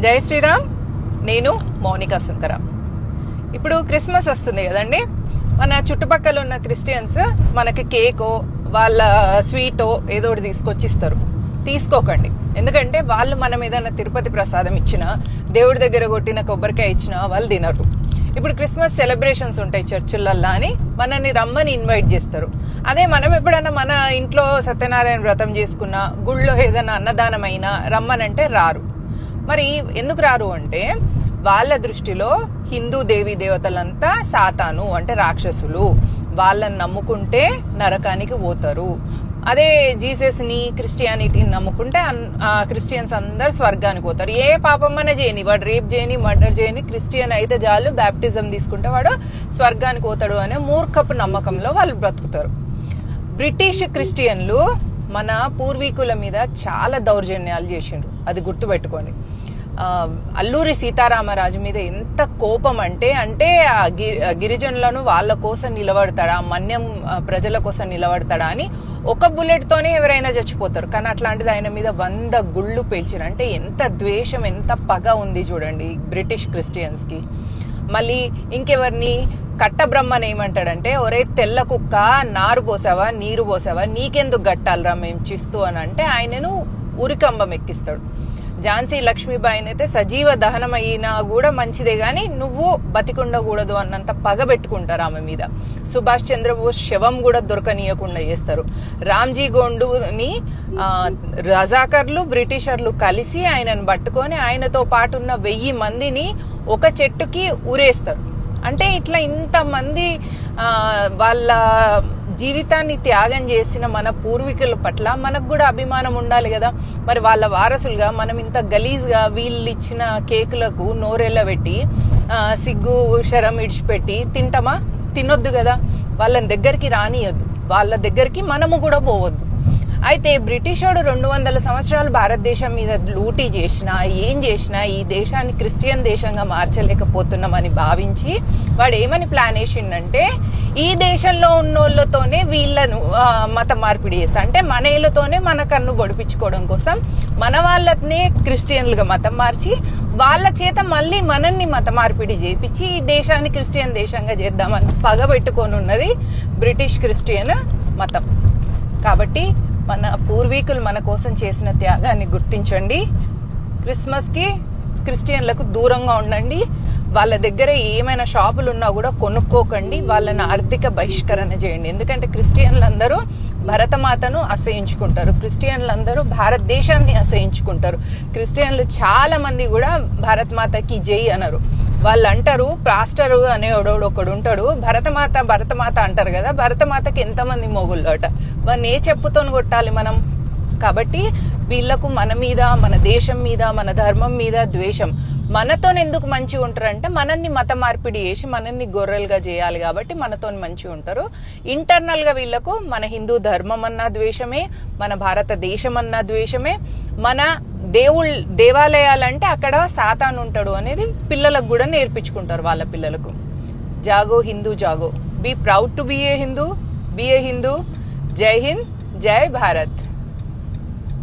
జై శ్రీరామ్. నేను మౌనిక సుంకర. ఇప్పుడు క్రిస్మస్ వస్తుంది కదండి. మన చుట్టుపక్కల ఉన్న క్రిస్టియన్స్ మనకి కేకో వాళ్ళ స్వీటో ఏదో ఒకటి తీసుకొచ్చిస్తారు. తీసుకోకండి. ఎందుకంటే వాళ్ళు మనం ఏదైనా తిరుపతి ప్రసాదం ఇచ్చినా, దేవుడి దగ్గర కొట్టిన కొబ్బరికాయ ఇచ్చినా వాళ్ళు తినరు. ఇప్పుడు క్రిస్మస్ సెలబ్రేషన్స్ ఉంటాయి చర్చిలల్లా అని మనల్ని రమ్మని ఇన్వైట్ చేస్తారు. అదే మనం ఎప్పుడైనా మన ఇంట్లో సత్యనారాయణ వ్రతం చేసుకున్నా, గుళ్ళో ఏదైనా అన్నదానం అయినా రమ్మనంటే రారు. మరి ఎందుకు రారు అంటే వాళ్ళ దృష్టిలో హిందూ దేవీ దేవతలంతా సాతాను అంటే రాక్షసులు, వాళ్ళని నమ్ముకుంటే నరకానికి పోతారు. అదే జీసస్ని క్రిస్టియానిటీని నమ్ముకుంటే క్రిస్టియన్స్ అందరు స్వర్గానికి పోతారు. ఏ పాపమ్మనే చేయని, వాడు రేప్ చేయని, మర్డర్ చేయని, క్రిస్టియన్ అయితే చాలు బ్యాప్టిజం తీసుకుంటే వాడు స్వర్గానికి పోతాడు అనే మూర్ఖపు నమ్మకంలో వాళ్ళు బ్రతుకుతారు. బ్రిటిష్ క్రిస్టియన్లు మన పూర్వీకుల మీద చాలా దౌర్జన్యాలు చేసిండ్రు, అది గుర్తుపెట్టుకోండి. అల్లూరి సీతారామరాజు మీద ఎంత కోపం అంటే గిరిజనులను వాళ్ళ కోసం నిలబడతాడా, మన్యం ప్రజల కోసం నిలబడతాడా అని ఒక బుల్లెట్తోనే ఎవరైనా చచ్చిపోతారు. కానీ అట్లాంటిది ఆయన మీద 100 గుళ్ళు పేల్చారు. అంటే ఎంత ద్వేషం, ఎంత పగ ఉంది చూడండి బ్రిటిష్ క్రిస్టియన్స్కి. మళ్ళీ ఇంకెవరిని కట్టబ్రహ్మని ఏమంటాడంటే, ఒరే తెల్ల కుక్క, నారు పోసావా నీరు పోసావా, నీకెందుకు గట్టాలరా మేము చిస్తూ అని అంటే ఆయనను ఉరికంబం ఎక్కిస్తాడు. ఝాన్సీ లక్ష్మీబాయిని అయితే సజీవ దహనం అయినా కూడా మంచిదే గాని నువ్వు బతికుండకూడదు అన్నంత పగ పెట్టుకుంటారు ఆమె మీద. సుభాష్ చంద్రబోస్ శవం కూడా దొరకనీయకుండా చేస్తారు. రామ్జీ గోండుని రజాకర్లు బ్రిటిషర్లు కలిసి ఆయనను పట్టుకొని ఆయనతో పాటు ఉన్న 1000 మందిని ఒక చెట్టుకి ఊరేస్తారు. అంటే ఇట్లా ఇంతమంది వాళ్ళ జీవితాన్ని త్యాగం చేసిన మన పూర్వీకుల పట్ల మనకు కూడా అభిమానం ఉండాలి కదా. మరి వాళ్ళ వారసులుగా మనం ఇంత గలీజ్గా వీళ్ళు ఇచ్చిన కేకులకు నోరెళ్ళ పెట్టి సిగ్గు శరం ఇడిచిపెట్టి తింటామా? తినొద్దు కదా. వాళ్ళని దగ్గరికి రానియద్దు, వాళ్ళ దగ్గరికి మనము కూడా పోవద్దు. అయితే బ్రిటిషోడు 200 సంవత్సరాలు భారతదేశం మీద లూటీ చేసినా, ఏం చేసినా ఈ దేశాన్ని క్రిస్టియన్ దేశంగా మార్చలేకపోతున్నామని భావించి వాడు ఏమని ప్లాన్ వేసిండంటే, ఈ దేశంలో ఉన్నోళ్ళతోనే వీళ్ళను మత మార్పిడి చేస్తా, అంటే మన ఏళ్ళతోనే మన కన్ను పొడిపించుకోవడం కోసం మన వాళ్ళనే క్రిస్టియన్లుగా మతం మార్చి వాళ్ళ చేత మళ్ళీ మనల్ని మత మార్పిడి చేపించి ఈ దేశాన్ని క్రిస్టియన్ దేశంగా చేద్దామని పగబెట్టుకొని ఉన్నది బ్రిటిష్ క్రిస్టియన్ మతం. కాబట్టి మన పూర్వీకులు మన కోసం చేసిన త్యాగాన్ని గుర్తించండి. క్రిస్మస్కి క్రిస్టియన్లకు దూరంగా ఉండండి. వాళ్ళ దగ్గర ఏమైనా షాపులు ఉన్నా కూడా కొనుక్కోకండి. వాళ్ళని ఆర్థిక బహిష్కరణ చేయండి. ఎందుకంటే క్రిస్టియన్లందరూ భరతమాతను అసహించుకుంటారు, క్రిస్టియన్లందరూ భారతదేశాన్ని అసహించుకుంటారు. క్రిస్టియన్లు చాలా మంది కూడా భారతమాతకి జై అనరు. వాళ్ళు అంటారు, పాస్టర్ అనేవాడు ఒకడు ఉంటాడు, భరతమాత అంటారు కదా, భరతమాతకి ఎంతమంది మొగుళ్ళు అట, వాడిని ఏ చెప్పుతోని కొట్టాలి మనం? కాబట్టి వీళ్లకు మన మీద, మన దేశం మీద, మన ధర్మం మీద ద్వేషం. మనతో ఎందుకు మంచిగా ఉంటారంటే మనల్ని మత మార్పిడి చేసి మనల్ని గొర్రెలుగా చేయాలి కాబట్టి మనతో మంచిగా ఉంటారు. ఇంటర్నల్ గా వీళ్లకు మన హిందూ ధర్మం అన్న ద్వేషమే, మన భారతదేశం అన్న ద్వేషమే, మన దేవాలయాలంటే అక్కడ సాతాను ఉంటాడు అనేది పిల్లలకు కూడా నేర్పించుకుంటారు వాళ్ళ పిల్లలకు. జాగో హిందూ జాగో, be proud to be a Hindu, be a Hindu. జై హింద్, జై భారత్.